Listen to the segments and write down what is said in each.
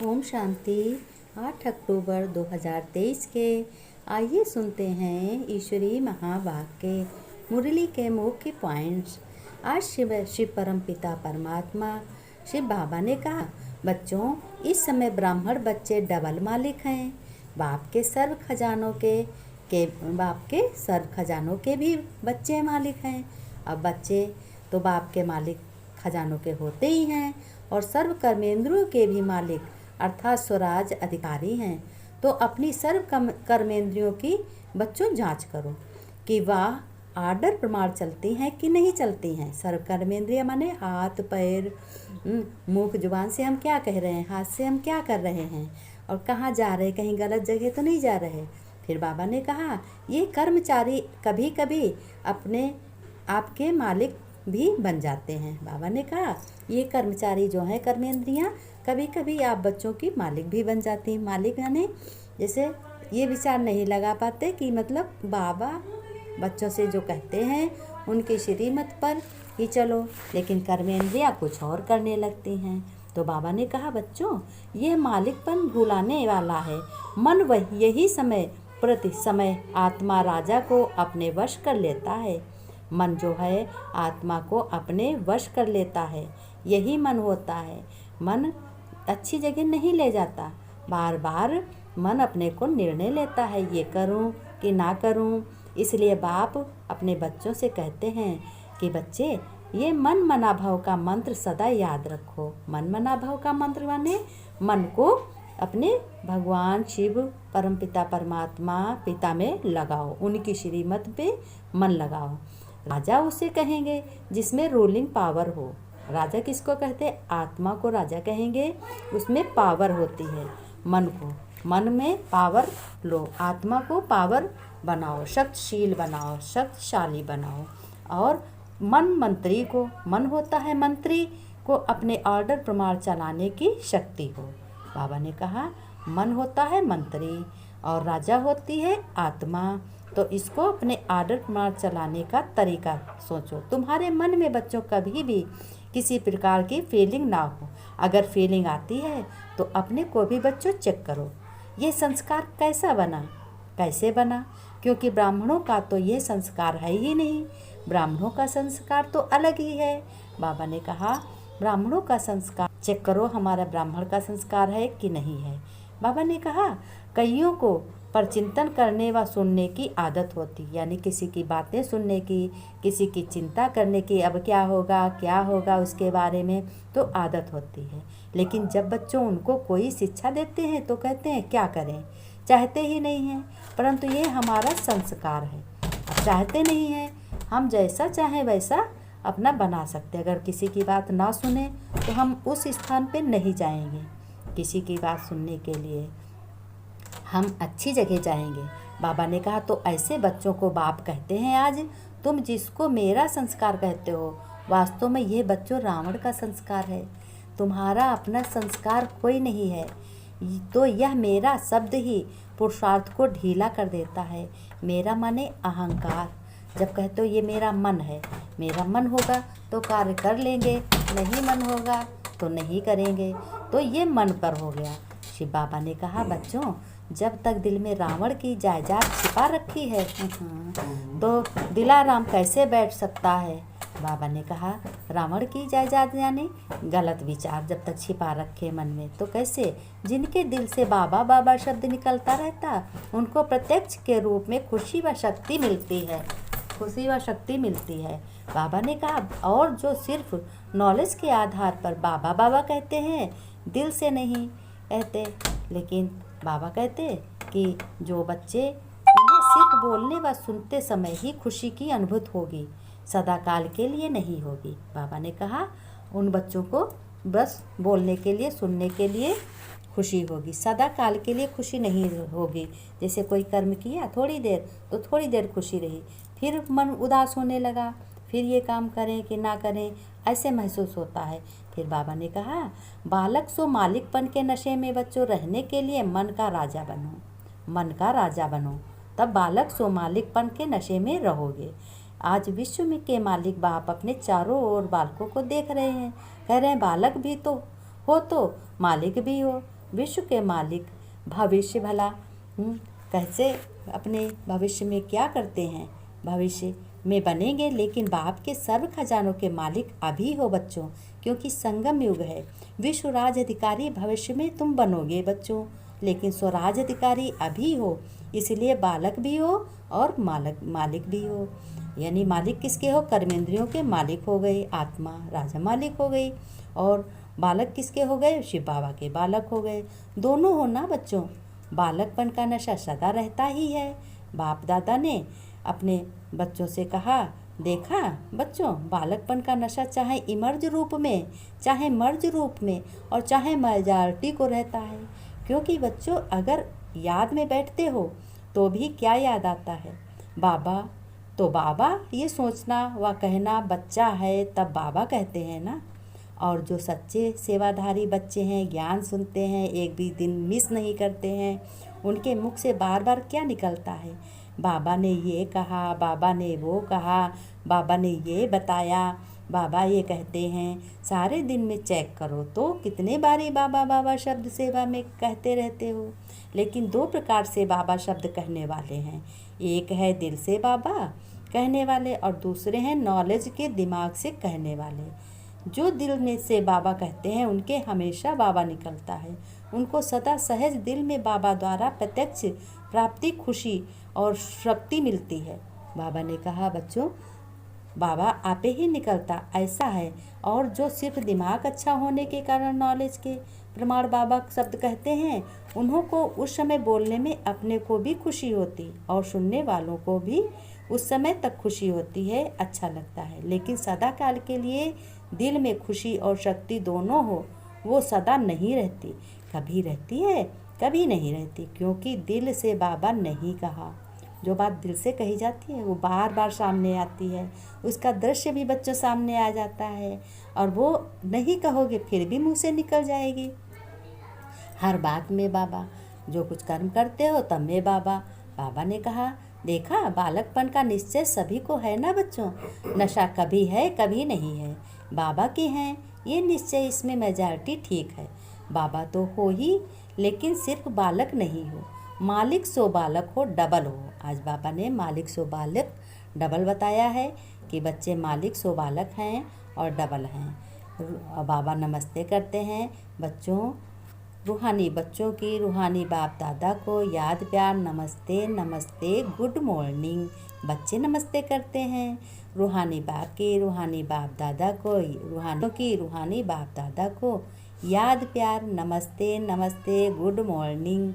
ओम शांति। 8 अक्टूबर 2023 के आइए सुनते हैं ईश्वरीय महावाक्य मुरली के मुख्य पॉइंट्स। आज शिव परम पिता परमात्मा शिव बाबा ने कहा, बच्चों, इस समय ब्राह्मण बच्चे डबल मालिक हैं। बाप के सर्व खजानों के भी बच्चे मालिक हैं। अब बच्चे तो बाप के मालिक खजानों के होते ही हैं और सर्व कर्मेंद्रियों के भी मालिक अर्थात स्वराज अधिकारी हैं। तो अपनी सर्व कर्मेंद्रियों की बच्चों जांच करो कि वह आर्डर प्रमाण चलती हैं कि नहीं चलती हैं। सर्व कर्मेंद्रिय माने हाथ पैर, मुख जुबान से हम क्या कह रहे हैं, हाथ से हम क्या कर रहे हैं और कहाँ जा रहे, कहीं गलत जगह तो नहीं जा रहे। फिर बाबा ने कहा, ये कर्मचारी कभी कभी अपने आपके मालिक भी बन जाते हैं। बाबा ने कहा, ये कर्मचारी जो हैं कर्मेंद्रियाँ कभी कभी आप बच्चों की मालिक भी बन जाती हैं। मालिक यानी जैसे ये विचार नहीं लगा पाते कि मतलब बाबा बच्चों से जो कहते हैं उनकी श्रीमत पर ही चलो, लेकिन कर्मेंद्रियाँ कुछ और करने लगती हैं। तो बाबा ने कहा, बच्चों, ये मालिकपन भुलाने वाला है। मन वही यही समय प्रति समय आत्मा राजा को अपने वश कर लेता है। मन जो है आत्मा को अपने वश कर लेता है, यही मन होता है। मन अच्छी जगह नहीं ले जाता। बार बार मन अपने को निर्णय लेता है, ये करूं कि ना करूं। इसलिए बाप अपने बच्चों से कहते हैं कि बच्चे, ये मन मना भाव का मंत्र सदा याद रखो। मन मना भाव का मंत्र माने मन को अपने भगवान शिव परमपिता परमात्मा पिता में लगाओ, उनकी श्रीमत पे मन लगाओ। राजा उसे कहेंगे जिसमें रूलिंग पावर हो। राजा किसको कहते हैं? आत्मा को राजा कहेंगे, उसमें पावर होती है। मन को, मन में पावर लो, आत्मा को पावर बनाओ, शक्तिशील बनाओ, शक्तिशाली बनाओ। और मन मंत्री को, मन होता है मंत्री को अपने ऑर्डर प्रमाण चलाने की शक्ति हो। बाबा ने कहा, मन होता है मंत्री और राजा होती है आत्मा। तो इसको अपने आर्डर प्रमाण चलाने का तरीका सोचो। तुम्हारे मन में बच्चों कभी भी किसी प्रकार की फीलिंग ना हो। अगर फीलिंग आती है तो अपने को भी बच्चों चेक करो, ये संस्कार कैसा बना, कैसे बना। क्योंकि ब्राह्मणों का तो ये संस्कार है ही नहीं, ब्राह्मणों का संस्कार तो अलग ही है। बाबा ने कहा, ब्राह्मणों का संस्कार चेक करो, हमारा ब्राह्मण का संस्कार है कि नहीं है। बाबा ने कहा, कईयों को पर चिंतन करने व सुनने की आदत होती, यानी किसी की बातें सुनने की, किसी की चिंता करने की, अब क्या होगा उसके बारे में तो आदत होती है। लेकिन जब बच्चों उनको कोई शिक्षा देते हैं तो कहते हैं क्या करें, चाहते ही नहीं हैं। परंतु ये हमारा संस्कार है, अब चाहते नहीं हैं, हम जैसा चाहें वैसा अपना बना सकते। अगर किसी की बात ना सुने तो हम उस स्थान पे नहीं जाएंगे। किसी की बात सुनने के लिए हम अच्छी जगह जाएंगे। बाबा ने कहा, तो ऐसे बच्चों को बाप कहते हैं, आज तुम जिसको मेरा संस्कार कहते हो, वास्तव में ये बच्चों रावण का संस्कार है। तुम्हारा अपना संस्कार कोई नहीं है। तो यह मेरा शब्द ही पुरुषार्थ को ढीला कर देता है। मेरा माने अहंकार। जब कहते हो ये मेरा मन है, मेरा मन होगा तो कार्य कर लेंगे, नहीं मन होगा तो नहीं करेंगे। तो ये मन पर हो गया। शिव बाबा ने कहा, बच्चों, जब तक दिल में रावण की जायदाद छिपा रखी है तो दिलाराम कैसे बैठ सकता है। बाबा ने कहा, रावण की जायदाद यानी गलत विचार जब तक छिपा रखे मन में तो कैसे। जिनके दिल से बाबा बाबा शब्द निकलता रहता उनको प्रत्यक्ष के रूप में खुशी व शक्ति मिलती है, खुशी व शक्ति मिलती है। बाबा ने कहा, और जो सिर्फ नॉलेज के आधार पर बाबा बाबा कहते हैं, दिल से नहीं कहते। लेकिन बाबा कहते कि जो बच्चे, उन्हें सिर्फ बोलने व सुनते समय ही खुशी की अनुभूति होगी, सदा काल के लिए नहीं होगी। बाबा ने कहा, उन बच्चों को बस बोलने के लिए, सुनने के लिए खुशी होगी, सदा काल के लिए खुशी नहीं होगी। जैसे कोई कर्म किया थोड़ी देर तो थोड़ी देर खुशी रही, फिर मन उदास होने लगा, फिर ये काम करें कि ना करें, ऐसे महसूस होता है। फिर बाबा ने कहा, बालक सो मालिकपन के नशे में बच्चों रहने के लिए मन का राजा बनो, मन का राजा बनो, तब बालक सो मालिकपन के नशे में रहोगे। आज विश्व में के मालिक बाप अपने चारों ओर बालकों को देख रहे हैं, कह रहे हैं बालक भी तो हो तो मालिक भी हो। विश्व के मालिक भविष्य भला कैसे अपने भविष्य में क्या करते हैं, भविष्य में बनेंगे, लेकिन बाप के सर्व खजानों के मालिक अभी हो बच्चों, क्योंकि संगम युग है। विश्व राज अधिकारी भविष्य में तुम बनोगे बच्चों, लेकिन स्वराज अधिकारी अभी हो, इसलिए बालक भी हो और मालिक भी हो। यानी मालिक किसके हो, कर्मेंद्रियों के मालिक हो गए, आत्मा राजा मालिक हो गई, और बालक किसके हो गए, शिव बाबा के बालक हो गए। दोनों हो ना बच्चों। बालकपन का नशा सदा रहता ही है। बाप दादा ने अपने बच्चों से कहा, देखा बच्चों, बालकपन का नशा चाहे इमर्ज रूप में, चाहे मर्ज रूप में, और चाहे मेजॉरिटी को रहता है। क्योंकि बच्चों अगर याद में बैठते हो तो भी क्या याद आता है, बाबा। तो बाबा ये सोचना व कहना बच्चा है तब बाबा कहते हैं ना। और जो सच्चे सेवाधारी बच्चे हैं, ज्ञान सुनते हैं, एक भी दिन मिस नहीं करते हैं, उनके मुख से बार बार क्या निकलता है, बाबा ने ये कहा, बाबा ने वो कहा, बाबा ने ये बताया, बाबा ये कहते हैं। सारे दिन में चेक करो तो कितने बारी बाबा बाबा शब्द सेवा में कहते रहते हो। लेकिन दो प्रकार से बाबा शब्द कहने वाले हैं, एक है दिल से बाबा कहने वाले, और दूसरे हैं नॉलेज के दिमाग से कहने वाले। जो दिल में से बाबा कहते हैं उनके हमेशा बाबा निकलता है, उनको सदा सहज दिल में बाबा द्वारा प्रत्यक्ष प्राप्ति, खुशी और शक्ति मिलती है। बाबा ने कहा, बच्चों बाबा आपे ही निकलता ऐसा है। और जो सिर्फ दिमाग अच्छा होने के कारण नॉलेज के प्रमाण बाबा शब्द कहते हैं, उन्हों को उस समय बोलने में अपने को भी खुशी होती और सुनने वालों को भी उस समय तक खुशी होती है, अच्छा लगता है। लेकिन सदा काल के लिए दिल में खुशी और शक्ति दोनों हो, वो सदा नहीं रहती, कभी रहती है कभी नहीं रहती। क्योंकि दिल से बाबा नहीं कहा, जो बात दिल से कही जाती है वो बार बार सामने आती है, उसका दृश्य भी बच्चों सामने आ जाता है, और वो नहीं कहोगे फिर भी मुंह से निकल जाएगी। हर बात में बाबा, जो कुछ कर्म करते हो तब में बाबा। बाबा ने कहा, देखा बालकपन का निश्चय सभी को है ना बच्चों, नशा कभी है कभी नहीं है, बाबा के हैं ये निश्चय, इसमें मेजॉरिटी ठीक है। बाबा तो हो ही, लेकिन सिर्फ बालक नहीं हो, मालिक सो बालक हो, डबल हो। आज बाबा ने मालिक सो बालक डबल बताया है कि बच्चे मालिक सो बालक हैं और डबल हैं। बाबा नमस्ते करते हैं बच्चों, रूहानी बच्चों की, रूहानी बाप दादा को याद प्यार नमस्ते नमस्ते, गुड मॉर्निंग। बच्चे नमस्ते करते हैं रूहानी बाप की, रूहानी बाप दादा को, रूहानी बाप दादा को याद प्यार नमस्ते नमस्ते, गुड मॉर्निंग।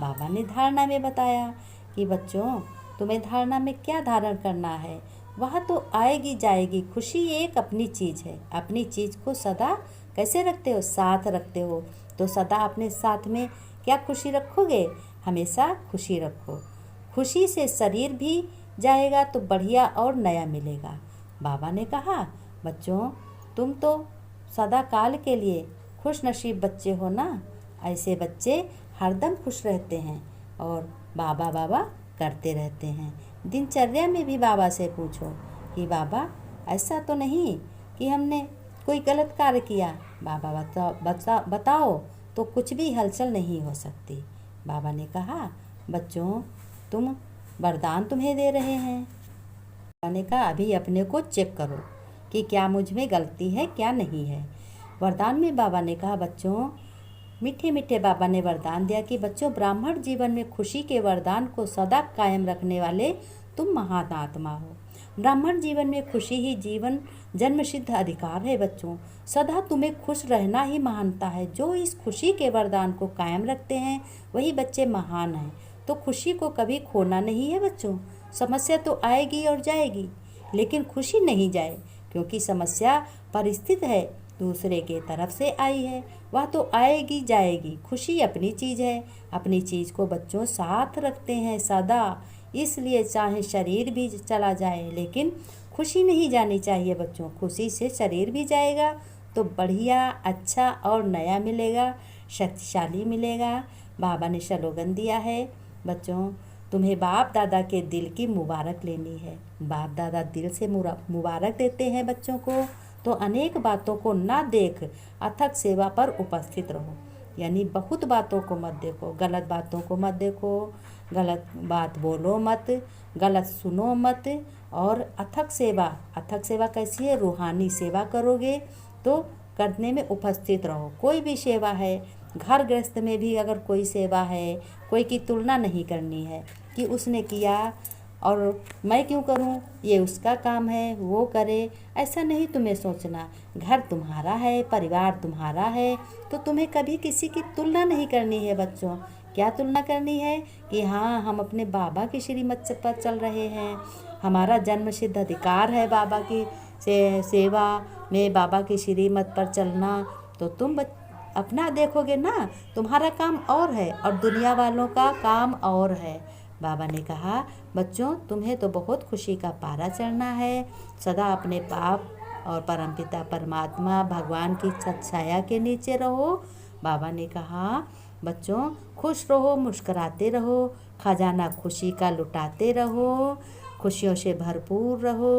बाबा ने धारणा में बताया कि बच्चों तुम्हें धारणा में क्या धारण करना है, वह तो आएगी जाएगी। खुशी एक अपनी चीज़ है, अपनी चीज़ को सदा कैसे रखते हो, साथ रखते हो। तो सदा अपने साथ में क्या खुशी रखोगे, हमेशा खुशी रखो। खुशी से शरीर भी जाएगा तो बढ़िया और नया मिलेगा। बाबा ने कहा, बच्चों तुम तो सदा काल के लिए खुश नसीब बच्चे हो ना। ऐसे बच्चे हरदम खुश रहते हैं और बाबा बाबा करते रहते हैं। दिनचर्या में भी बाबा से पूछो कि बाबा ऐसा तो नहीं कि हमने कोई गलत कार्य किया, बाबा बताओ तो कुछ भी हलचल नहीं हो सकती। बाबा ने कहा, बच्चों तुम वरदान तुम्हें दे रहे हैं। बाबा ने कहा, अभी अपने को चेक करो कि क्या मुझ में गलती है क्या नहीं है। वरदान में बाबा ने कहा, बच्चों मीठे मीठे बाबा ने वरदान दिया कि बच्चों ब्राह्मण जीवन में खुशी के वरदान को सदा कायम रखने वाले तुम महान आत्मा हो। ब्राह्मण जीवन में खुशी ही जीवन जन्मसिद्ध अधिकार है बच्चों। सदा तुम्हें खुश रहना ही महानता है। जो इस खुशी के वरदान को कायम रखते हैं वही बच्चे महान हैं। तो खुशी को कभी खोना नहीं है बच्चों। समस्या तो आएगी और जाएगी, लेकिन खुशी नहीं जाए, क्योंकि समस्या परिस्थिति है, दूसरे के तरफ से आई है, वह तो आएगी जाएगी। खुशी अपनी चीज़ है, अपनी चीज़ को बच्चों साथ रखते हैं सदा। इसलिए चाहे शरीर भी चला जाए लेकिन खुशी नहीं जानी चाहिए बच्चों। खुशी से शरीर भी जाएगा तो बढ़िया अच्छा और नया मिलेगा, शक्तिशाली मिलेगा। बाबा ने स्लोगन दिया है, बच्चों तुम्हें बाप दादा के दिल की मुबारक लेनी है। बाप दादा दिल से मुबारक देते हैं बच्चों को। तो अनेक बातों को ना देख अथक सेवा पर उपस्थित रहो। यानी बहुत बातों को मत देखो, गलत बातों को मत देखो, गलत बात बोलो मत, गलत सुनो मत। और अथक सेवा कैसी है? रूहानी सेवा करोगे तो करने में उपस्थित रहो। कोई भी सेवा है, घर गृहस्थ में भी अगर कोई सेवा है, कोई की तुलना नहीं करनी है कि उसने किया और मैं क्यों करूं, ये उसका काम है, वो करे, ऐसा नहीं तुम्हें सोचना। घर तुम्हारा है, परिवार तुम्हारा है, तो तुम्हें कभी किसी की तुलना नहीं करनी है बच्चों। क्या तुलना करनी है कि हाँ, हम अपने बाबा की श्रीमत पर चल रहे हैं, हमारा जन्मसिद्ध अधिकार है बाबा की सेवा में, बाबा की श्रीमत पर चलना। तो तुम अपना देखोगे ना, तुम्हारा काम और है और दुनिया वालों का काम और है। बाबा ने कहा, बच्चों तुम्हें तो बहुत खुशी का पारा चढ़ना है, सदा अपने बाप और परमपिता परमात्मा भगवान की छाया के नीचे रहो। बाबा ने कहा, बच्चों खुश रहो, मुस्कुराते रहो, खजाना खुशी का लुटाते रहो, खुशियों से भरपूर रहो।